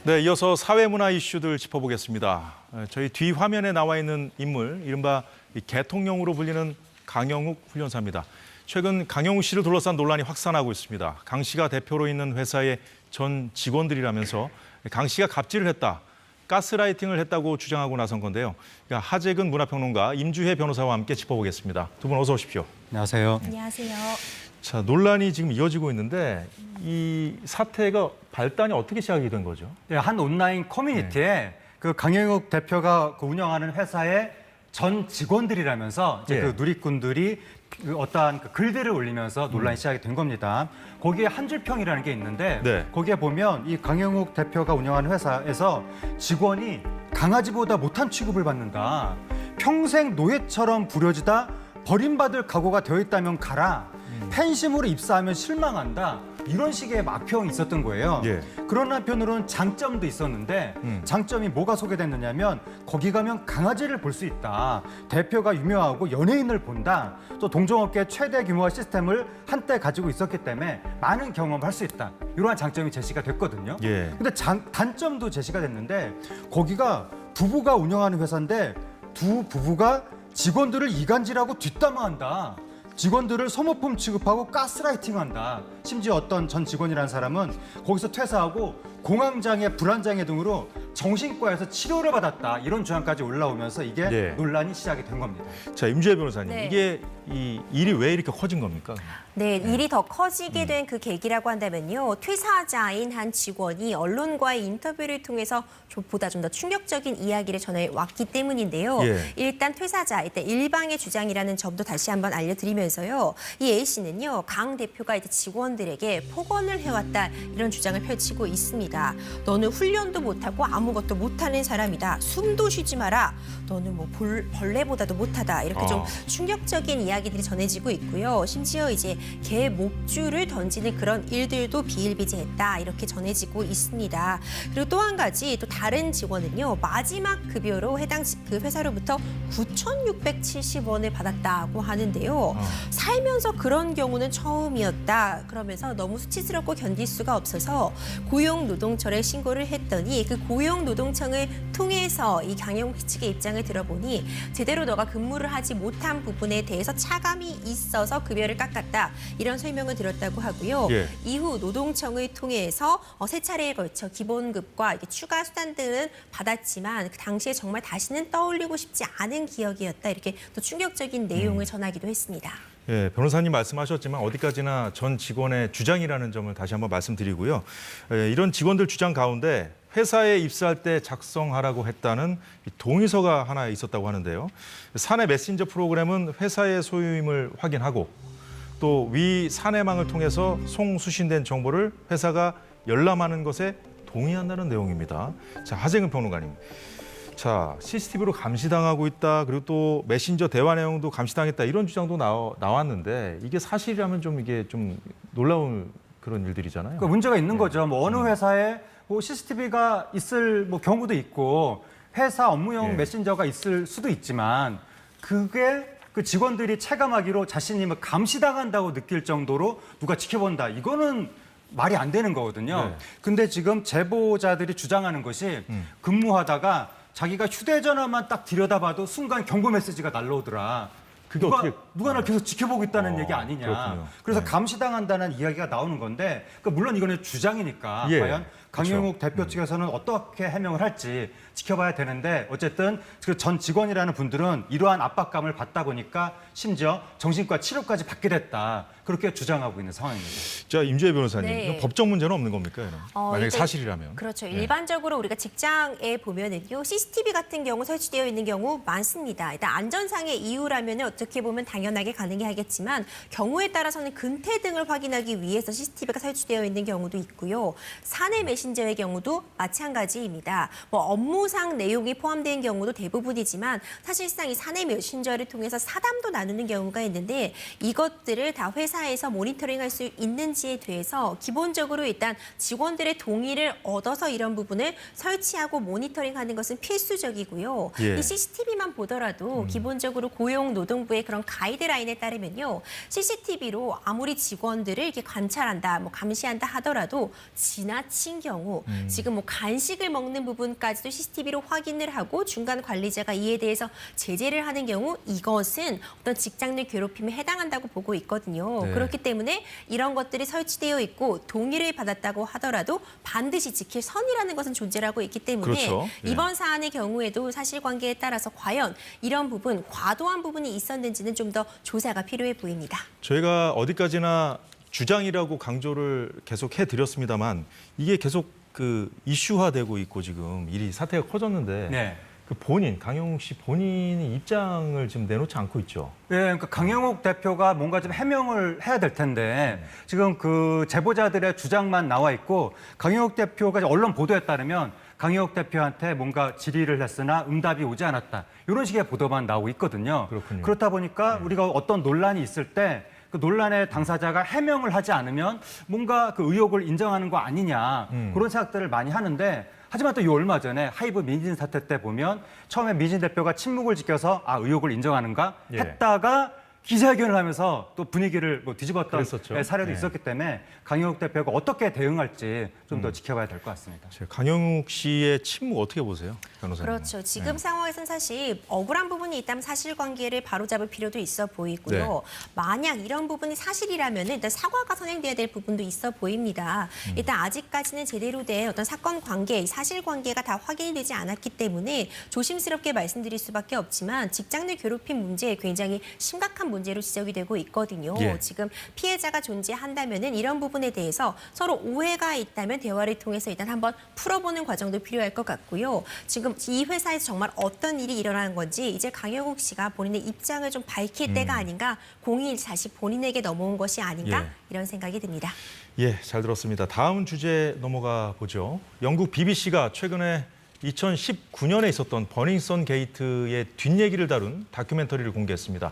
네, 이어서 사회문화 이슈들 짚어보겠습니다. 저희 뒤 화면에 나와 있는 인물, 이른바 개통령으로 불리는 강영욱 훈련사입니다. 최근 강영욱 씨를 둘러싼 논란이 확산하고 있습니다. 강 씨가 대표로 있는 회사의 전 직원들이라면서 강 씨가 갑질을 했다, 가스라이팅을 했다고 주장하고 나선 건데요. 하재근 문화평론가, 임주혜 변호사와 함께 짚어보겠습니다. 두 분 어서 오십시오. 안녕하세요. 안녕하세요. 자, 논란이 지금 이어지고 있는데 이 사태가 발단이 어떻게 시작이 된 거죠? 네, 한 온라인 커뮤니티에 그 강영욱 대표가 운영하는 회사의 전 직원들이라면서 이제 그 누리꾼들이 그 어떠한 그 글들을 올리면서 논란이 시작이 된 겁니다. 거기에 한 줄 평이라는 게 있는데 거기에 보면 이 강영욱 대표가 운영하는 회사에서 직원이 강아지보다 못한 취급을 받는다. 평생 노예처럼 부려지다 버림받을 각오가 되어 있다면 가라. 팬심으로 입사하면 실망한다. 이런 식의 막평이 있었던 거예요. 그런 한편으로는 장점도 있었는데 장점이 뭐가 소개됐느냐면 거기 가면 강아지를 볼 수 있다. 대표가 유명하고 연예인을 본다. 또 동종업계 최대 규모의 시스템을 한때 가지고 있었기 때문에 많은 경험을 할 수 있다. 이러한 장점이 제시가 됐거든요. 근데 단점도 제시가 됐는데 거기가 부부가 운영하는 회사인데 두 부부가 직원들을 이간질하고 뒷담화한다. 직원들을 소모품 취급하고 가스라이팅한다. 심지어 어떤 전 직원이라는 사람은 거기서 퇴사하고 공황장애, 불안장애 등으로 정신과에서 치료를 받았다. 이런 주장까지 올라오면서 이게 논란이 시작이 된 겁니다. 자, 임주혜 변호사님, 이게 이 일이 왜 이렇게 커진 겁니까? 네, 일이 더 커지게 된 그 계기라고 한다면요. 퇴사자인 한 직원이 언론과의 인터뷰를 통해서 보다 좀 더 충격적인 이야기를 전해왔기 때문인데요. 일단 퇴사자, 일단 일방의 주장이라는 점도 다시 한번 알려드리면서요. 이 A씨는요, 강 대표가 이제 직원들에게 폭언을 해왔다 이런 주장을 펼치고 있습니다. 너는 훈련도 못하고 아무것도 못하는 사람이다. 숨도 쉬지 마라. 너는 뭐 벌레보다도 못하다. 이렇게 좀 충격적인 이야기들이 전해지고 있고요. 심지어 이제 개 목줄을 던지는 그런 일들도 비일비재했다. 이렇게 전해지고 있습니다. 그리고 또 한 가지 또 다른 직원은요. 마지막 급여로 해당 그 회사로부터 9,670원을 받았다고 하는데요. 살면서 그런 경우는 처음이었다. 그러면서 너무 수치스럽고 견딜 수가 없어서 고용노동청에 신고를 했더니 그 고용노동청을 통해서 이 강영욱 측의 입장을 들어보니 제대로 너가 근무를 하지 못한 부분에 대해서 차감이 있어서 급여를 깎았다. 이런 설명을 들었다고 하고요. 이후 노동청을 통해서 세 차례에 걸쳐 기본급과 이렇게 추가 수당 등은 받았지만 그 당시에 정말 다시는 떠올리고 싶지 않은 기억이었다. 이렇게 또 충격적인 내용을 전하기도 했습니다. 예, 변호사님 말씀하셨지만 어디까지나 전 직원의 주장이라는 점을 다시 한번 말씀드리고요. 이런 직원들 주장 가운데 회사에 입사할 때 작성하라고 했다는 동의서가 하나 있었다고 하는데요. 사내 메신저 프로그램은 회사의 소유임을 확인하고 또 위 사내망을 통해서 송수신된 정보를 회사가 열람하는 것에 동의한다는 내용입니다. 자, 하재근 평론가님. 자, CCTV로 감시당하고 있다. 그리고 또 메신저 대화 내용도 감시당했다. 이런 주장도 나왔는데 이게 사실이라면 좀 이게 좀 놀라운 그런 일들이잖아요. 그러니까 문제가 있는 거죠. 뭐 어느 회사에 뭐 CCTV가 있을 뭐 경우도 있고 회사 업무용 메신저가 있을 수도 있지만 그게 그 직원들이 체감하기로 자신이 뭐 감시당한다고 느낄 정도로 누가 지켜본다. 이거는 말이 안 되는 거거든요. 근데 지금 제보자들이 주장하는 것이 근무하다가 자기가 휴대전화만 딱 들여다봐도 순간 경고 메시지가 날라오더라. 누가 날 계속 지켜보고 있다는 얘기 아니냐. 그렇군요. 그래서 감시당한다는 이야기가 나오는 건데 그러니까 물론 이거는 주장이니까 과연 강영욱 대표 측에서는 어떻게 해명을 할지 지켜봐야 되는데 어쨌든 그 전 직원이라는 분들은 이러한 압박감을 받다 보니까 심지어 정신과 치료까지 받게 됐다. 그렇게 주장하고 있는 상황입니다. 자, 임주혜 변호사님, 법적 문제는 없는 겁니까? 만약에 사실이라면. 그렇죠. 일반적으로 우리가 직장에 보면은요, CCTV 같은 경우 설치되어 있는 경우 많습니다. 일단 안전상의 이유라면 어떻게 보면 당연하게 가능하겠지만 경우에 따라서는 근태 등을 확인하기 위해서 CCTV가 설치되어 있는 경우도 있고요. 사내 메신저의 경우도 마찬가지입니다. 뭐 업무상 내용이 포함된 경우도 대부분이지만 사실상 이 사내 메신저를 통해서 사담도 나누는 경우가 있는데 이것들을 다 회사에서 모니터링할 수 있는지에 대해서 기본적으로 일단 직원들의 동의를 얻어서 이런 부분을 설치하고 모니터링하는 것은 필수적이고요. 이 CCTV만 보더라도 기본적으로 고용노동부의 그런 가이드라인에 따르면요. CCTV로 아무리 직원들을 이렇게 관찰한다, 뭐 감시한다 하더라도 지나친 경우 지금 뭐 간식을 먹는 부분까지도 CCTV로 확인을 하고 중간 관리자가 이에 대해서 제재를 하는 경우 이것은 어떤 직장 내 괴롭힘에 해당한다고 보고 있거든요. 네. 그렇기 때문에 이런 것들이 설치되어 있고 동의를 받았다고 하더라도 반드시 지킬 선이라는 것은 존재하고 있기 때문에 그렇죠. 예. 이번 사안의 경우에도 사실관계에 따라서 과연 이런 부분, 과도한 부분이 있었는지는 좀 더 조사가 필요해 보입니다. 저희가 어디까지나 주장이라고 강조를 계속 해드렸습니다만 이게 계속 그 이슈화되고 있고 지금 일이 사태가 커졌는데 네. 그 강영욱 씨 본인이 입장을 지금 내놓지 않고 있죠. 네, 그러니까 강영욱 대표가 뭔가 좀 해명을 해야 될 텐데 지금 그 제보자들의 주장만 나와 있고 강영욱 대표가 언론 보도에 따르면 강영욱 대표한테 뭔가 질의를 했으나 응답이 오지 않았다. 이런 식의 보도만 나오고 있거든요. 그렇군요. 그렇다 보니까 우리가 어떤 논란이 있을 때 그 논란의 당사자가 해명을 하지 않으면 뭔가 그 의혹을 인정하는 거 아니냐 그런 생각들을 많이 하는데 하지만 또 이 얼마 전에 하이브 민진 사태 때 보면 처음에 민진 대표가 침묵을 지켜서 의혹을 인정하는가 예. 했다가 기자회견을 하면서 또 분위기를 뭐 뒤집었던 그랬었죠. 사례도 네. 있었기 때문에 강영욱 대표가 어떻게 대응할지 좀 더 지켜봐야 될 것 같습니다. 강영욱 씨의 침묵 어떻게 보세요, 변호사님? 그렇죠. 지금 상황에서는 사실 억울한 부분이 있다면 사실관계를 바로잡을 필요도 있어 보이고요. 네. 만약 이런 부분이 사실이라면 일단 사과가 선행돼야 될 부분도 있어 보입니다. 일단 아직까지는 제대로 된 어떤 사건 관계, 사실관계가 다 확인이 되지 않았기 때문에 조심스럽게 말씀드릴 수밖에 없지만 직장 내 괴롭힘 문제 굉장히 심각한 문제로 지적이 되고 있거든요. 예. 지금 피해자가 존재한다면은 이런 부분에 대해서 서로 오해가 있다면 대화를 통해서 일단 한번 풀어보는 과정도 필요할 것 같고요. 지금 이 회사에서 정말 어떤 일이 일어나는 건지 이제 강영욱 씨가 본인의 입장을 좀 밝힐 때가 아닌가, 공이 다시 본인에게 넘어온 것이 아닌가 예. 이런 생각이 듭니다. 예, 잘 들었습니다. 다음 주제 넘어가 보죠. 영국 BBC가 최근에 2019년에 있었던 버닝썬 게이트의 뒷얘기를 다룬 다큐멘터리를 공개했습니다.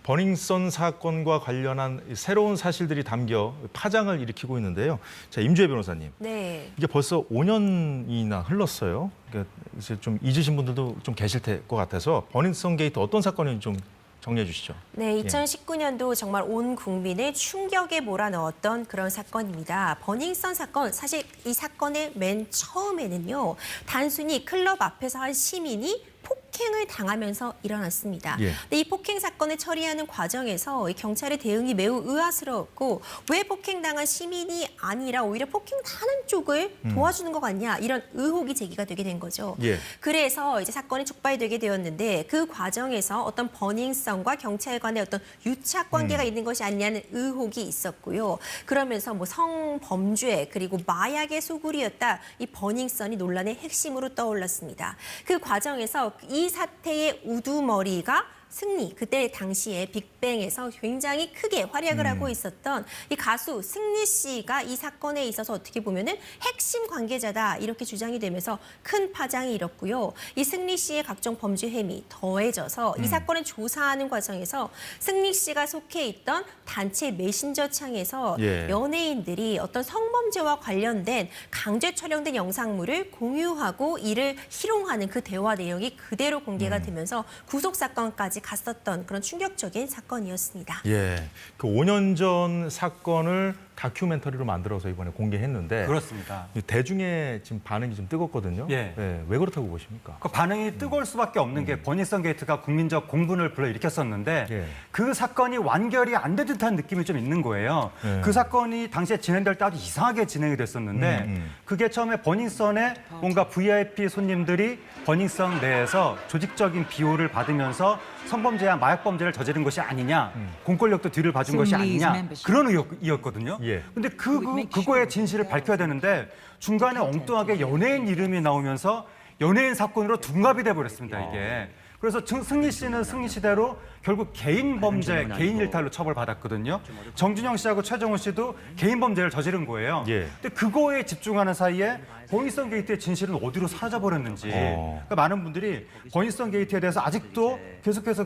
버닝썬 사건과 관련한 새로운 사실들이 담겨 파장을 일으키고 있는데요. 자, 임주혜 변호사님. 네. 이게 벌써 5년이나 흘렀어요. 그러니까 이제 좀 잊으신 분들도 좀 계실 것 같아서 버닝썬 게이트 어떤 사건인지 좀 정리해 주시죠. 네, 2019년도 정말 온 국민을 충격에 몰아넣었던 그런 사건입니다. 버닝썬 사건, 사실 이 사건의 맨 처음에는요, 단순히 클럽 앞에서 한 시민이 폭행을 당하면서 일어났습니다. 예. 근데 이 폭행 사건을 처리하는 과정에서 이 경찰의 대응이 매우 의아스러웠고 왜 폭행당한 시민이 아니라 오히려 폭행당하는 쪽을 도와주는 것 같냐 이런 의혹이 제기가 되게 된 거죠. 예. 그래서 이제 사건이 촉발되게 되었는데 그 과정에서 어떤 버닝썬과 경찰 간의 어떤 유착 관계가 있는 것이 아니냐는 의혹이 있었고요. 그러면서 뭐 성범죄 그리고 마약의 소굴이었다. 이 버닝썬이 논란의 핵심으로 떠올랐습니다. 그 과정에서 이 사태의 우두머리가 승리, 그때 당시에 빅뱅에서 굉장히 크게 활약을 하고 있었던 이 가수 승리 씨가 이 사건에 있어서 어떻게 보면은 핵심 관계자다 이렇게 주장이 되면서 큰 파장이 일었고요. 이 승리 씨의 각종 범죄 혐의 더해져서 이 사건을 조사하는 과정에서 승리 씨가 속해 있던 단체 메신저 창에서 예. 연예인들이 어떤 성범죄와 관련된 강제 촬영된 영상물을 공유하고 이를 희롱하는 그 대화 내용이 그대로 공개가 되면서 구속 사건까지 갔었던 그런 충격적인 사건이었습니다. 예, 그 5년 전 사건을 다큐멘터리로 만들어서 이번에 공개했는데 그렇습니다. 대중의 지금 반응이 좀 뜨겁거든요. 예. 왜 그렇다고 보십니까? 그 반응이 뜨거울 수밖에 없는 게 버닝썬 게이트가 국민적 공분을 불러일으켰었는데 예. 그 사건이 완결이 안 된 듯한 느낌이 좀 있는 거예요. 예. 그 사건이 당시에 진행될 때 아주 이상하게 진행이 됐었는데 그게 처음에 버닝썬에 뭔가 VIP 손님들이 버닝썬 내에서 조직적인 비호를 받으면서 성범죄와 마약범죄를 저지른 것이 아니냐, 공권력도 뒤를 봐준 것이 아니냐 그런 의혹이었거든요. 예. 근데 그거의 진실을 밝혀야 되는데 중간에 엉뚱하게 연예인 이름이 나오면서 연예인 사건으로 둔갑이 돼버렸습니다, 이게. 그래서 승리 씨는 승리 씨대로 결국 개인 범죄, 개인 일탈로 처벌받았거든요. 정준영 씨하고 최정훈 씨도 개인 범죄를 저지른 거예요. 예. 근데 그거에 집중하는 사이에 버닝썬 게이트의 진실은 어디로 사라져버렸는지 그러니까 많은 분들이 버닝썬 게이트에 대해서 아직도 계속해서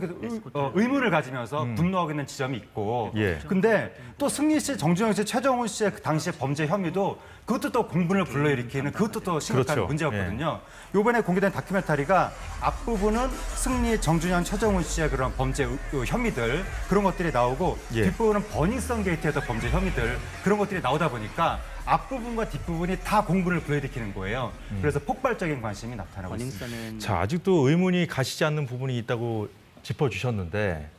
의문을 가지면서 분노하고 있는 지점이 있고 예. 근데 또 승리 씨, 정준영 씨, 최정훈 씨의 그 당시의 범죄 혐의도 그것도 또 공분을 불러일으키는 그것도 또 심각한 그렇죠. 문제였거든요. 이번에 공개된 다큐멘터리가 앞부분은 승리, 정준영, 최정훈 씨의 그런 범죄 혐의들 그런 것들이 나오고 예. 뒷부분은 버닝썬 게이트에서 범죄 혐의들 그런 것들이 나오다 보니까 앞부분과 뒷부분이 다 공분을 불러일으키는 거예요. 그래서 폭발적인 관심이 나타나고 있습니다. 자, 아직도 의문이 가시지 않는 부분이 있다고 짚어주셨는데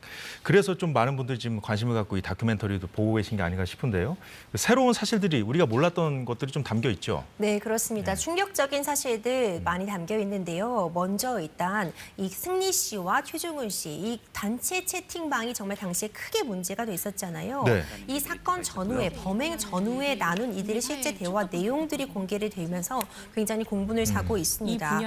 그래서 좀 많은 분들이 지금 관심을 갖고 이 다큐멘터리도 보고 계신 게 아닌가 싶은데요. 새로운 사실들이 우리가 몰랐던 것들이 좀 담겨 있죠. 네, 그렇습니다. 충격적인 사실들 많이 담겨 있는데요. 먼저 일단 이 승리 씨와 최종훈 씨, 이 단체 채팅방이 정말 당시에 크게 문제가 돼 있었잖아요. 네. 이 사건 전후에 범행 전후에 나눈 이들의 실제 대화 내용들이 공개를 되면서 굉장히 공분을 사고 있습니다.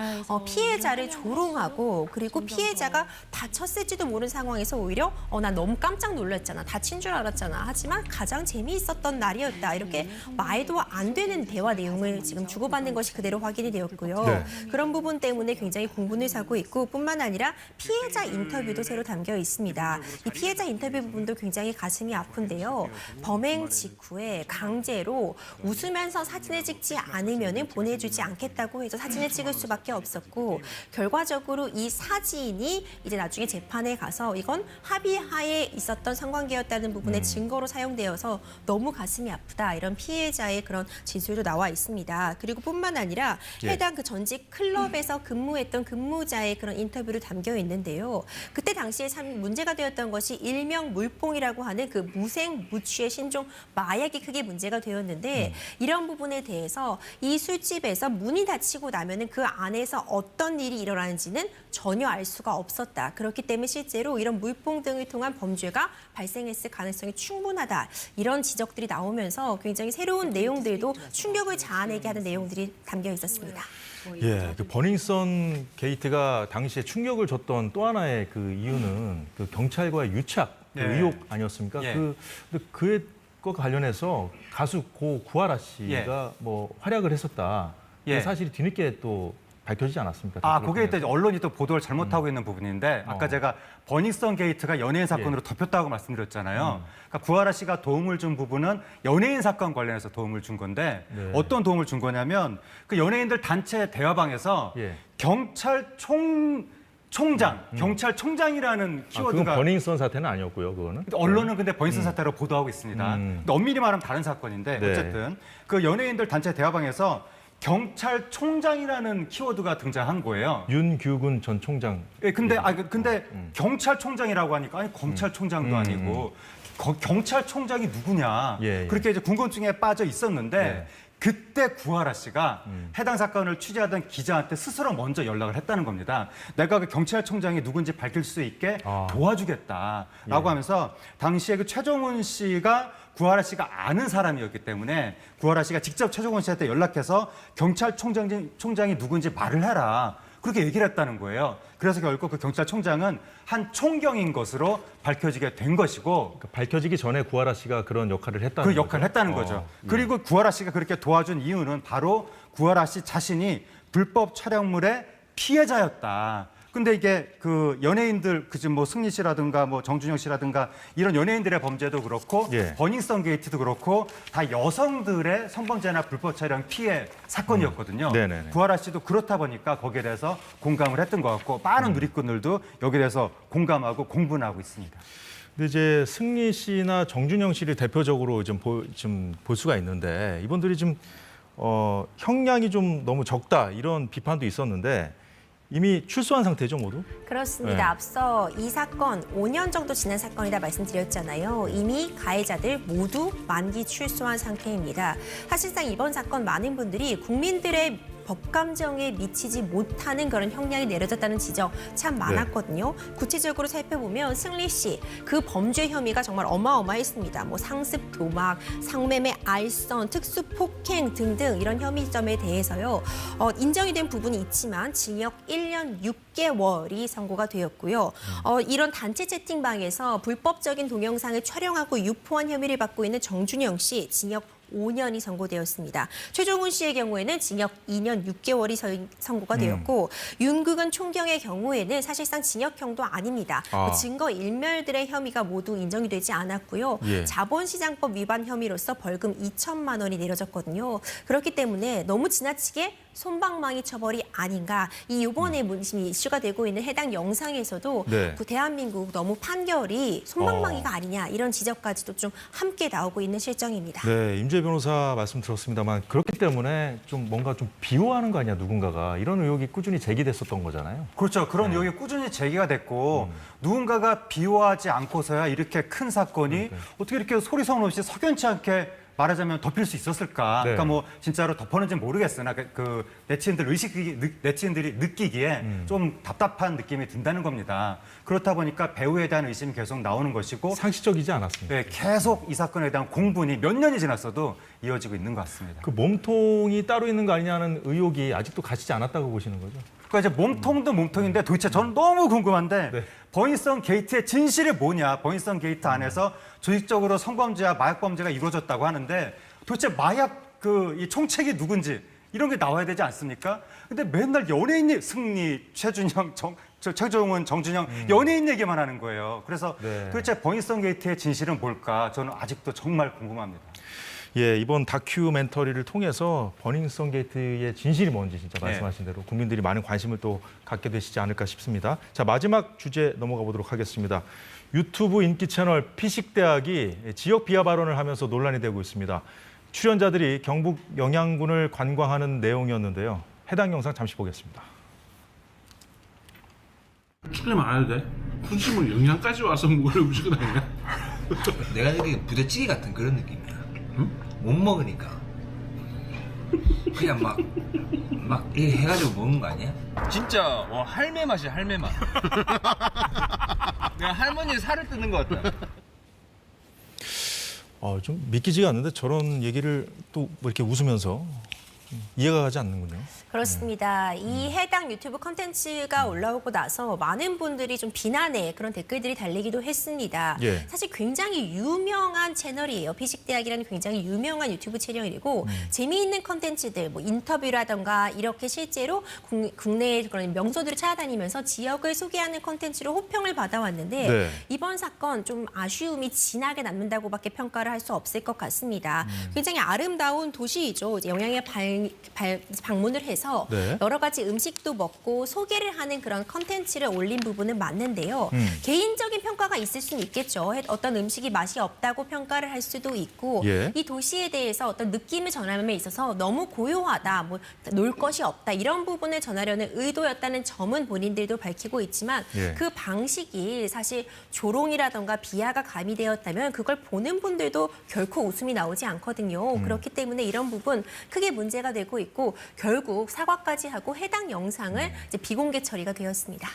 피해자를 조롱하고 그리고 피해자가 다쳤을지도 모르는 상황에서 오히려 나 너무 깜짝 놀랐잖아. 다친 줄 알았잖아. 하지만 가장 재미있었던 날이었다. 이렇게 말도 안 되는 대화 내용을 지금 주고받는 것이 그대로 확인이 되었고요. 네. 그런 부분 때문에 굉장히 공분을 사고 있고 뿐만 아니라 피해자 인터뷰도 새로 담겨 있습니다. 이 피해자 인터뷰 부분도 굉장히 가슴이 아픈데요. 범행 직후에 강제로 웃으면서 사진을 찍지 않으면 보내주지 않겠다고 해서 사진을 찍을 수밖에 없었고 결과적으로 이 사진이 이제 나중에 재판에 가서 이건 합의하에 있었던 성관계였다는 부분의 증거로 사용되어서 너무 가슴이 아프다. 이런 피해자의 그런 진술도 나와 있습니다. 그리고 뿐만 아니라 해당 그 전직 클럽에서 근무했던 근무자의 그런 인터뷰를 담겨 있는데요. 그때 당시에 참 문제가 되었던 것이 일명 물뽕이라고 하는 그 무생 무취의 신종 마약이 크게 문제가 되었는데 이런 부분에 대해서 이 술집에서 문이 닫히고 나면은 그 안에서 어떤 일이 일어나는지는 전혀 알 수가 없었다. 그렇기 때문에 실제로 이런 물뽕 등을 통한 범죄가 발생했을 가능성이 충분하다. 이런 지적들이 나오면서 굉장히 새로운 내용들도 충격을 자아내게 하는 내용들이 담겨 있었습니다. 예, 그 버닝썬 게이트가 당시에 충격을 줬던 또 하나의 그 이유는 그 경찰과의 유착 그 예. 의혹 아니었습니까? 예. 근데 그것과 관련해서 가수 고 구하라 씨가 뭐 활약을 했었다. 예. 그 사실이 뒤늦게 또 밝혀지지 않았습니까? 그게 일단 언론이 또 보도를 잘못하고 있는 부분인데 아까 제가 버닝썬 게이트가 연예인 사건으로 덮였다고 말씀드렸잖아요. 그러니까 구하라 씨가 도움을 준 부분은 연예인 사건 관련해서 도움을 준 건데 네. 어떤 도움을 준 거냐면 그 연예인들 단체 대화방에서 예. 경찰총장이라는 그건 키워드가 버닝썬 사태는 아니었고요, 그거는. 언론은 근데 버닝썬 사태로 보도하고 있습니다. 근데 엄밀히 말하면 다른 사건인데 네. 어쨌든 그 연예인들 단체 대화방에서 경찰총장이라는 키워드가 등장한 거예요. 윤규근 전 총장. 예, 근데 경찰총장이라고 하니까 아니 검찰총장도 아니고 경찰총장이 누구냐 예. 그렇게 이제 궁금증에 빠져 있었는데 네. 그때 구하라 씨가 해당 사건을 취재하던 기자한테 스스로 먼저 연락을 했다는 겁니다. 내가 그 경찰총장이 누군지 밝힐 수 있게 도와주겠다라고 하면서 당시에 그 최종훈 씨가 구하라 씨가 아는 사람이었기 때문에 구하라 씨가 직접 최종훈 씨한테 연락해서 경찰총장이 누군지 말을 해라. 그렇게 얘기를 했다는 거예요. 그래서 결국 그 경찰총장은 한 총경인 것으로 밝혀지게 된 것이고 그러니까 밝혀지기 전에 구하라 씨가 그런 역할을 했다는 그 역할을 했다는 거죠. 그리고 구하라 씨가 그렇게 도와준 이유는 바로 구하라 씨 자신이 불법 촬영물의 피해자였다. 근데 이게 그 연예인들 그지 뭐 승리 씨라든가 뭐 정준영 씨라든가 이런 연예인들의 범죄도 그렇고 예. 버닝썬 게이트도 그렇고 다 여성들의 성범죄나 불법 촬영 피해 사건이었거든요. 네네네. 구하라 씨도 그렇다 보니까 거기에 대해서 공감을 했던 것 같고 많은 누리꾼들도 여기에 대해서 공감하고 공분하고 있습니다. 근데 이제 승리 씨나 정준영 씨를 대표적으로 좀 볼 수가 있는데 이분들이 좀 형량이 좀 너무 적다 이런 비판도 있었는데 이미 출소한 상태죠, 모두? 그렇습니다. 네. 앞서 이 사건 5년 정도 지난 사건이다 말씀드렸잖아요. 이미 가해자들 모두 만기 출소한 상태입니다. 사실상 이번 사건 많은 분들이 국민들의 법감정에 미치지 못하는 그런 형량이 내려졌다는 지적 참 많았거든요. 구체적으로 살펴보면 승리 씨, 그 범죄 혐의가 정말 어마어마했습니다. 뭐 상습 도박, 성매매 알선, 특수 폭행 등등 이런 혐의점에 대해서요. 인정이 된 부분이 있지만 징역 1년 6개월이 선고가 되었고요. 이런 단체 채팅방에서 불법적인 동영상을 촬영하고 유포한 혐의를 받고 있는 정준영 씨, 징역 5년이 선고되었습니다. 최종훈 씨의 경우에는 징역 2년 6개월이 선고가 되었고 윤국은 총경의 경우에는 사실상 징역형도 아닙니다. 증거 일멸들의 혐의가 모두 인정이 되지 않았고요. 예. 자본시장법 위반 혐의로서 벌금 2천만 원이 내려졌거든요. 그렇기 때문에 너무 지나치게 솜방망이 처벌이 아닌가. 이번에 문심이 이슈가 되고 있는 해당 영상에서도 네. 그 대한민국 너무 판결이 솜방망이가 아니냐 이런 지적까지도 좀 함께 나오고 있는 실정입니다. 네, 임재 변호사 말씀 들었습니다만 그렇기 때문에 좀 뭔가 좀 비호하는 거 아니야 누군가가 이런 의혹이 꾸준히 제기됐었던 거잖아요. 그렇죠. 그런 의혹이 꾸준히 제기가 됐고 누군가가 비호하지 않고서야 이렇게 큰 사건이 어떻게 이렇게 소리소문 없이 석연치 않게 말하자면 덮일 수 있었을까? 네. 그러니까 뭐 진짜로 덮었는지 모르겠으나 그 네티즌들이 느끼기에 좀 답답한 느낌이 든다는 겁니다. 그렇다 보니까 배우에 대한 의심이 계속 나오는 것이고 상식적이지 않았습니다. 네, 계속 이 사건에 대한 공분이 몇 년이 지났어도 이어지고 있는 것 같습니다. 그 몸통이 따로 있는 거 아니냐는 의혹이 아직도 가시지 않았다고 보시는 거죠? 그러니까 이제 몸통도 몸통인데 도대체 저는 너무 궁금한데 네. 버닝썬 게이트의 진실이 뭐냐? 버닝썬 게이트 안에서 조직적으로 성범죄와 마약 범죄가 이루어졌다고 하는데 도대체 마약 이 총책이 누군지 이런 게 나와야 되지 않습니까? 근데 맨날 연예인 승리, 최준형, 최종훈, 정준영 연예인 얘기만 하는 거예요. 그래서 네. 도대체 버닝썬 게이트의 진실은 뭘까? 저는 아직도 정말 궁금합니다. 예, 이번 다큐멘터리를 통해서 버닝썬 게이트의 진실이 뭔지 진짜 네. 말씀하신 대로 국민들이 많은 관심을 또 갖게 되시지 않을까 싶습니다. 자, 마지막 주제 넘어가 보도록 하겠습니다. 유튜브 인기 채널 피식대학이 지역 비하 발언을 하면서 논란이 되고 있습니다. 출연자들이 경북 영양군을 관광하는 내용이었는데요. 해당 영상 잠시 보겠습니다. 축구만 안 해도 돼? 굳이 뭐 영양까지 와서 먹을 음식은 아니야? 내가 느끼기엔 부대찌개 같은 그런 느낌이야. 못 먹으니까 그냥 막 이렇게 해가지고 먹는 거 아니야? 진짜 할매 맛이야, 할매 맛. 내가 할머니의 살을 뜯는 것 같다. 좀 믿기지가 않는데 저런 얘기를 또 뭐 이렇게 웃으면서 이해가 가지 않는군요. 그렇습니다. 이 해당 유튜브 콘텐츠가 올라오고 나서 많은 분들이 좀 비난의 그런 댓글들이 달리기도 했습니다. 예. 사실 굉장히 유명한 채널이에요. 피식대학이라는 굉장히 유명한 유튜브 채널이고 재미있는 콘텐츠들, 뭐 인터뷰라던가 이렇게 실제로 국내의 그런 명소들을 찾아다니면서 지역을 소개하는 콘텐츠로 호평을 받아왔는데 네. 이번 사건 좀 아쉬움이 진하게 남는다고밖에 평가를 할 수 없을 것 같습니다. 굉장히 아름다운 도시이죠. 이제 영양에 방문을 해서 네. 여러 가지 음식도 먹고 소개를 하는 그런 컨텐츠를 올린 부분은 맞는데요. 개인적인 평가가 있을 수는 있겠죠. 어떤 음식이 맛이 없다고 평가를 할 수도 있고 예. 이 도시에 대해서 어떤 느낌을 전함에 있어서 너무 고요하다, 뭐 놀 것이 없다 이런 부분을 전하려는 의도였다는 점은 본인들도 밝히고 있지만 예. 그 방식이 사실 조롱이라던가 비하가 가미되었다면 그걸 보는 분들도 결코 웃음이 나오지 않거든요. 그렇기 때문에 이런 부분 크게 문제가 되고 있고 결국 사과까지 하고 해당 영상을 이제 비공개 처리가 되었습니다.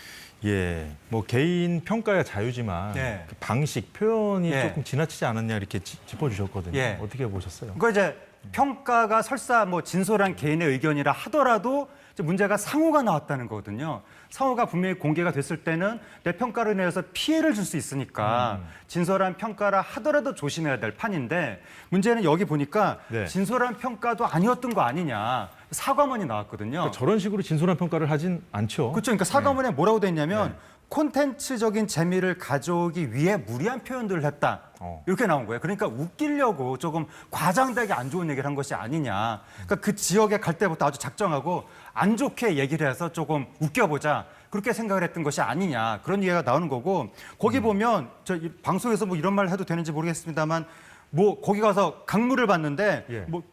예, 뭐 개인 평가야 자유지만 네. 그 방식, 표현이 예. 조금 지나치지 않았냐 이렇게 짚어주셨거든요. 예. 어떻게 보셨어요? 그러니까 이제 평가가 설사 뭐 진솔한 개인의 의견이라 하더라도 이제 문제가 상호가 나왔다는 거거든요. 상호가 분명히 공개가 됐을 때는 내 평가로 인해서 피해를 줄 수 있으니까 진솔한 평가라 하더라도 조심해야 될 판인데 문제는 여기 보니까 네. 진솔한 평가도 아니었던 거 아니냐. 사과문이 나왔거든요. 그러니까 저런 식으로 진솔한 평가를 하진 않죠. 그렇죠. 그러니까 사과문에 뭐라고 돼 있냐면 콘텐츠적인 재미를 가져오기 위해 무리한 표현들을 했다. 이렇게 나온 거예요. 그러니까 웃기려고 조금 과장되게 안 좋은 얘기를 한 것이 아니냐. 그러니까 그 지역에 갈 때부터 아주 작정하고 안 좋게 얘기를 해서 조금 웃겨보자. 그렇게 생각을 했던 것이 아니냐. 그런 얘기가 나오는 거고 거기 보면 이 방송에서 뭐 이런 말 해도 되는지 모르겠습니다만 뭐 거기 가서 강물을 봤는데 예. 뭐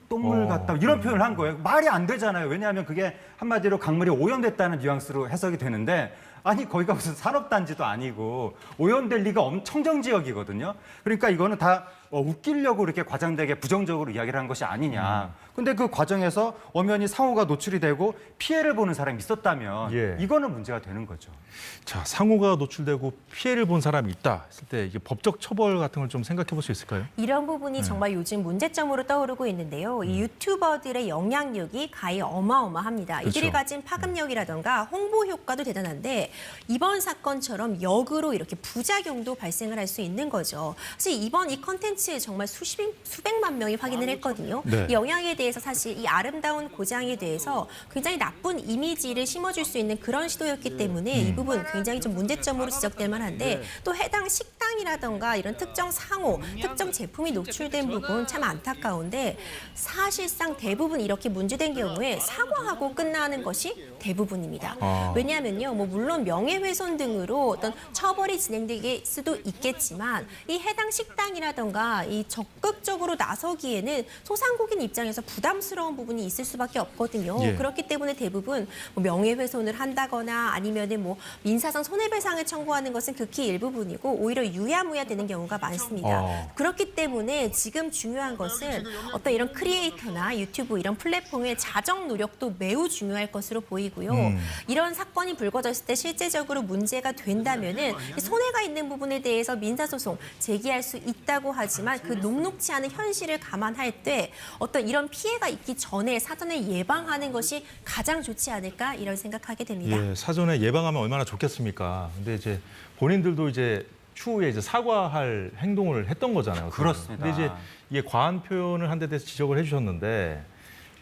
똥물 같다 이런 표현을 한 거예요. 말이 안 되잖아요. 왜냐하면 그게 한마디로 강물이 오염됐다는 뉘앙스로 해석이 되는데 아니 거기가 무슨 산업단지도 아니고 오염될 리가 청정 지역이거든요. 그러니까 이거는 다 웃기려고 이렇게 과장되게 부정적으로 이야기를 한 것이 아니냐. 근데 그 과정에서 엄연히 상호가 노출이 되고 피해를 보는 사람이 있었다면 예. 이거는 문제가 되는 거죠. 자, 상호가 노출되고 피해를 본 사람이 있다 했을 때 이게 법적 처벌 같은 걸 좀 생각해 볼 수 있을까요? 이런 부분이 정말 요즘 문제점으로 떠오르고 있는데요. 이 유튜버들의 영향력이 가히 어마어마합니다. 그렇죠. 이들이 가진 파급력이라던가 홍보 효과도 대단한데 이번 사건처럼 역으로 이렇게 부작용도 발생을 할 수 있는 거죠. 사실 이번 이 컨텐츠에 정말 수백만 명이 확인을 했거든요. 네. 이 영향에 대해서 사실 이 아름다운 고장에 대해서 굉장히 나쁜 이미지를 심어줄 수 있는 그런 시도였기 때문에 이 부분 굉장히 좀 문제점으로 지적될 만한데 또 해당 식당 식당이라던가 이런 특정 상호, 특정 제품이 노출된 부분 참 안타까운데 사실상 대부분 이렇게 문제된 경우에 사과하고 끝나는 것이 대부분입니다. 왜냐하면요, 뭐 물론 명예훼손 등으로 어떤 처벌이 진행될 수도 있겠지만 이 해당 식당이라던가 이 적극적으로 나서기에는 소상공인 입장에서 부담스러운 부분이 있을 수밖에 없거든요. 예. 그렇기 때문에 대부분 뭐 명예훼손을 한다거나 아니면은 뭐 민사상 손해배상을 청구하는 것은 극히 일부분이고 오히려 유야무야 되는 경우가 많습니다. 그렇기 때문에 지금 중요한 것은 어떤 이런 크리에이터나 유튜브 이런 플랫폼의 자정 노력도 매우 중요할 것으로 보이고요. 이런 사건이 불거졌을 때 실제적으로 문제가 된다면은 손해가 있는 부분에 대해서 민사소송 제기할 수 있다고 하지만 그 녹록치 않은 현실을 감안할 때 어떤 이런 피해가 있기 전에 사전에 예방하는 것이 가장 좋지 않을까 이런 생각하게 됩니다. 예, 사전에 예방하면 얼마나 좋겠습니까? 근데 이제 본인들도 이제 추후에 이제 사과할 행동을 했던 거잖아요. 그렇습니다. 근데 이제 이게 과한 표현을 한 데 대해서 지적을 해주셨는데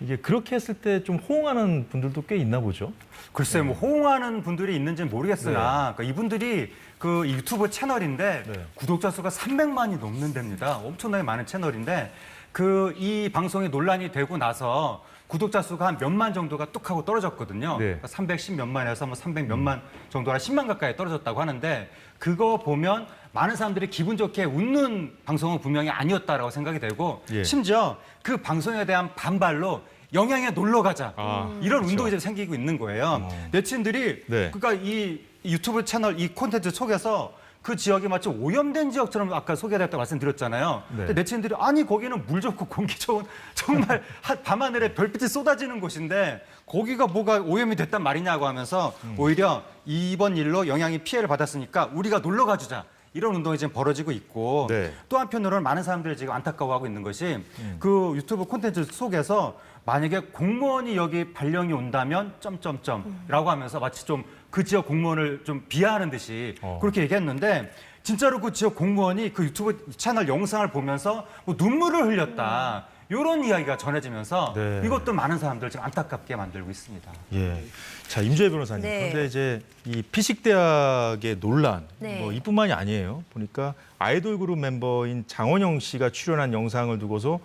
이게 그렇게 했을 때 좀 호응하는 분들도 꽤 있나 보죠? 글쎄, 뭐 호응하는 분들이 있는지는 모르겠으나 그러니까 이분들이 그 유튜브 채널인데 네. 구독자 수가 300만이 넘는 데입니다. 엄청나게 많은 채널인데 그 이 방송이 논란이 되고 나서 구독자 수가 한 몇만 정도가 뚝 하고 떨어졌거든요. 네. 그러니까 310 몇만에서 뭐 300 몇만 정도라 10만 가까이 떨어졌다고 하는데 그거 보면 많은 사람들이 기분 좋게 웃는 방송은 분명히 아니었다라고 생각이 되고 예. 심지어 그 방송에 대한 반발로 영양에 놀러 가자 이런 그렇죠. 운동이 이제 생기고 있는 거예요. 네티즌들이 네. 그러니까 이 유튜브 채널 이 콘텐츠 속에서 그 지역이 마치 오염된 지역처럼 아까 소개됐다고 말씀드렸잖아요. 네. 근데 네티즌들이 아니 거기는 물 좋고 공기 좋은 정말 밤하늘에 별빛이 쏟아지는 곳인데 거기가 뭐가 오염이 됐단 말이냐고 하면서 오히려 이번 일로 영향이 피해를 받았으니까 우리가 놀러 가주자. 이런 운동이 지금 벌어지고 있고 네. 또 한편으로는 많은 사람들이 지금 안타까워하고 있는 것이 그 유튜브 콘텐츠 속에서 만약에 공무원이 여기 발령이 온다면 점점점라고 하면서 마치 좀 그 지역 공무원을 좀 비하하는 듯이 그렇게 얘기했는데 진짜로 그 지역 공무원이 그 유튜브 채널 영상을 보면서 뭐 눈물을 흘렸다. 이런 이야기가 전해지면서 네. 이것도 많은 사람들 지금 안타깝게 만들고 있습니다. 예. 자, 임주혜 변호사님. 네. 그런데 이제 이 피식대학의 논란, 네. 뭐 이뿐만이 아니에요. 보니까 아이돌 그룹 멤버인 장원영 씨가 출연한 영상을 두고서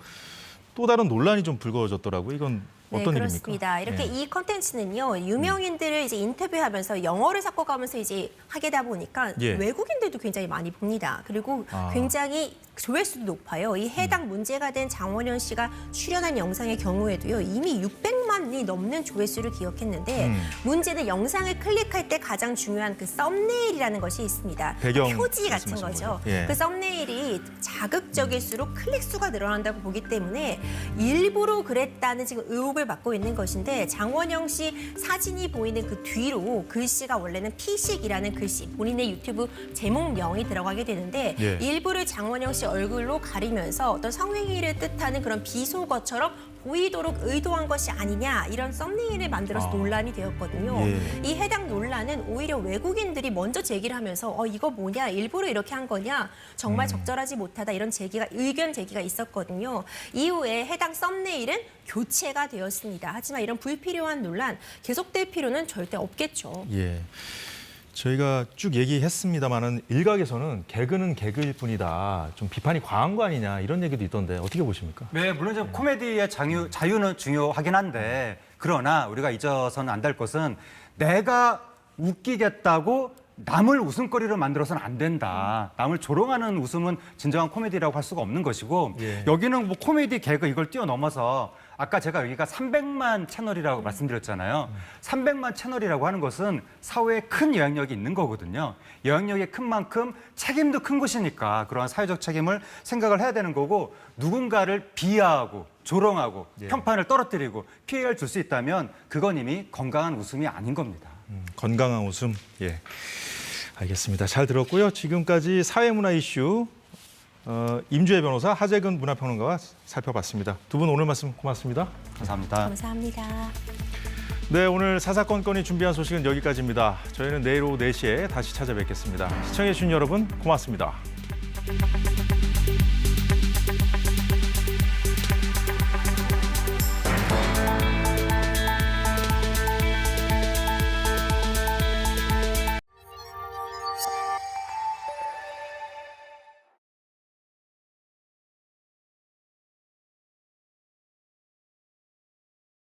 또 다른 논란이 좀 불거졌더라고요. 이건 어떤 네, 일입니까? 그렇습니다. 이렇게 예. 이 컨텐츠는요, 유명인들을 이제 인터뷰하면서 영어를 섞어가면서 이제 하게다 보니까 예. 외국인들도 굉장히 많이 봅니다. 그리고 굉장히 조회수도 높아요. 이 해당 문제가 된 장원현 씨가 출연한 영상의 경우에도요, 이미 600만이 넘는 조회수를 기록했는데 문제는 영상을 클릭할 때 가장 중요한 그 썸네일이라는 것이 있습니다. 배경 표지 같은 말씀하시는 거죠. 거죠. 예. 그 썸네일이 자극적일수록 클릭 수가 늘어난다고 보기 때문에 일부러 그랬다는 지금 의혹을 받고 있는 것인데 장원영 씨 사진이 보이는 그 뒤로 글씨가 원래는 피식이라는 글씨, 본인의 유튜브 제목명이 들어가게 되는데 예. 일부를 장원영 씨 얼굴로 가리면서 어떤 성행위를 뜻하는 그런 비속어처럼 보이도록 의도한 것이 아니냐 이런 썸네일을 만들어서 논란이 되었거든요. 예. 이 해당 논란은 오히려 외국인들이 먼저 제기를 하면서 이거 뭐냐 일부러 이렇게 한 거냐 정말 적절하지 못하다 이런 의견 제기가 있었거든요. 이후에 해당 썸네일은 교체가 되었습니다. 하지만 이런 불필요한 논란 계속될 필요는 절대 없겠죠. 예. 저희가 쭉 얘기했습니다만은 일각에서는 개그는 개그일 뿐이다. 좀 비판이 과한 거 아니냐 이런 얘기도 있던데 어떻게 보십니까? 네, 물론 좀 코미디의 자유는 중요하긴 한데 그러나 우리가 잊어서는 안 될 것은 내가 웃기겠다고 남을 웃음거리로 만들어서는 안 된다. 남을 조롱하는 웃음은 진정한 코미디라고 할 수가 없는 것이고 예. 여기는 뭐 코미디, 개그 이걸 뛰어넘어서 아까 제가 여기가 300만 채널이라고 말씀드렸잖아요. 300만 채널이라고 하는 것은 사회에 큰 영향력이 있는 거거든요. 영향력이 큰 만큼 책임도 큰 것이니까 그러한 사회적 책임을 생각을 해야 되는 거고 누군가를 비하하고 조롱하고 예. 평판을 떨어뜨리고 피해를 줄 수 있다면 그건 이미 건강한 웃음이 아닌 겁니다. 건강한 웃음. 예. 알겠습니다. 잘 들었고요. 지금까지 사회문화 이슈 임주혜 변호사, 하재근 문화평론가와 살펴봤습니다. 두 분 오늘 말씀 고맙습니다. 감사합니다. 감사합니다. 네, 오늘 사사건건이 준비한 소식은 여기까지입니다. 저희는 내일 오후 4시에 다시 찾아뵙겠습니다. 시청해주신 여러분 고맙습니다.